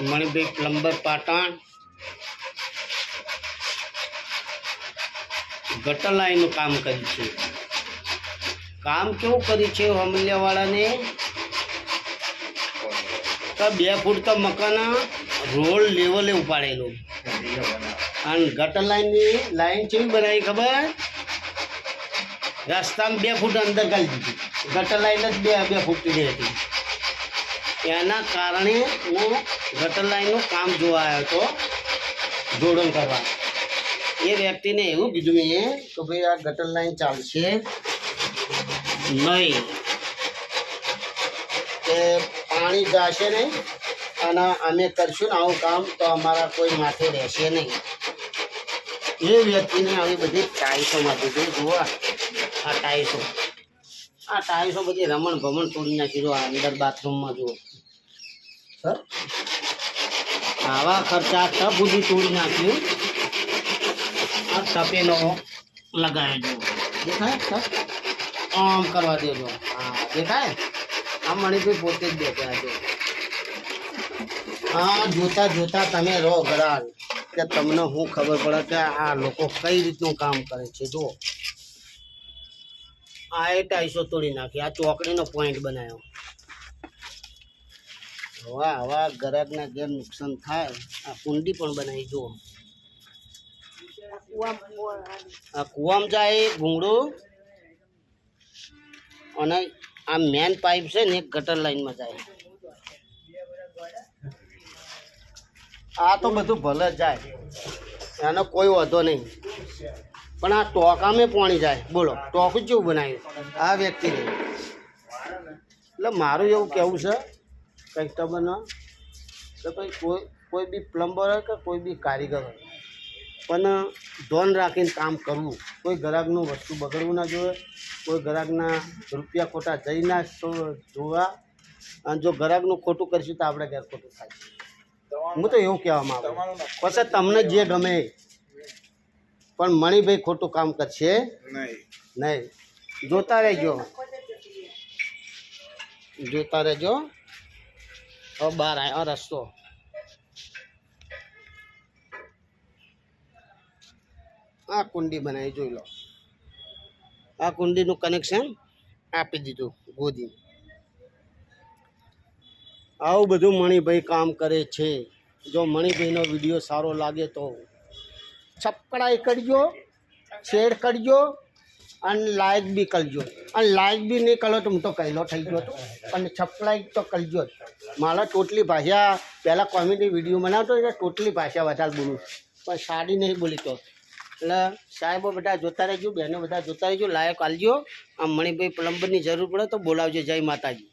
Manibhai plumber Patan ગટર લાઈનનું કામ કર્યું છે. કામ કેવું કર્યું છે હમલિયાવાળાને તો 2 ફૂટ તો મકાન રોડ લેવલે ઉપાડેલું અને ગટર લાઈનની લાઈન કેવી બનાવી ખબર? રસ્તામાં 2 ફૂટ અંદર ગાળી દીધી. ગટર લાઈન જ 2 ફૂટની હતી. એના કારણે હું ગટર લાઈનનું કામ જોવા આવ્યો હતો જોડણ કરવા. એ વ્યક્તિને એવું કીધું મેં કે ભાઈ આ ગટર લાઈન ચાલશે નહીં, કે પાણી જશે નહીં અને અમે કરશું ને આવું કામ તો અમારા કોઈ માથે રહેશે નહીં. એ વ્યક્તિને આવી બધી ટાઈસોમાં દીધું. જુઓ આ ટાઈસો બધી રમણ ભમણ તોડી નાખી. જો અંદર બાથરૂમમાં જુઓ સર, આવા ખર્ચા ટપ સુધી તોડી નાખ્યું. આ તપેલો લગાવી દો, દેખાય સર? આમ કરવા દેજો. હા દેખાય? આ મણિભાઈ પોતે જ બેઠા છો. હા જોતા જોતા તમે રહો ગરાળ, કે તમને શું ખબર પડે કે આ લોકો કઈ રીતનું કામ કરે છે. જો આ એ ટાઈસો તોડી નાખી. આ ચોકડીનો પોઈન્ટ બનાવ્યો. હવા હવા ગરાકના ઘેર નુકસાન થાય. આ કુંડી પણ બનાવી. જુઓ આ કૂવામાં જાય ભૂંગળું અને આ મેન પાઇપ છે ને ગટર લાઈનમાં જાય. આ તો બધું ભલે જાય, એનો કોઈ વાંધો નહીં, પણ આ ટોકામાં પાણી જાય. બોલો ટોકું કેવું બનાવ્યું આ વ્યક્તિને? એટલે મારું એવું કહેવું છે કસ્ટમરના કે ભાઈ કોઈ બી પ્લમ્બર હોય કે કોઈ બી કારીગર હોય પણ ધ્યાન રાખીને કામ કરવું. કોઈ ગ્રાહકનું વસ્તુ બગડવું ના જોઈએ, કોઈ ગ્રાહકના રૂપિયા ખોટા જઈ ના જોવા. અને જો ગ્રાહકનું ખોટું કરીશું તો આપણે ઘેર ખોટું થાય. હું તો એવું કહેવા માગું. પછી તમને જે ગમે, પણ મણિભાઈ ખોટું કામ કરશે નહીં. જોતા રહેજો. હવે બહાર આવ્યો રસ્તો. આ કુંડી બનાવી, જોઈ લો. આ કુંડીનું કનેક્શન આપી દીધું ગોદી. આવું બધું મણિભાઈ કામ કરે છે. જો મણિભાઈનો વિડીયો સારો લાગે તો સબસ્ક્રાઈબ કરજો, શેર કરજો અને લાઈક બી કરજો. અને લાઈક બી નહીં કરો તો હું તો કહેલો થઈ ગયો હતો, પણ સબસ્ક્રાઈબ તો કરજો જ. મારા ટોટલી ભાષા પહેલાં કોમેડી વિડીયો બનાવતો એટલે ટોટલી ભાષા વધારે બોલું, પણ સાડી નહીં બોલી તો. એટલે સાહેબો બધા જોતા રહેજો, બહેનો બધા જોતા રહેજો, લાયક આલજો. આ મણિભાઈ પ્લમ્બરની જરૂર પડે તો બોલાવજો. જય માતાજી.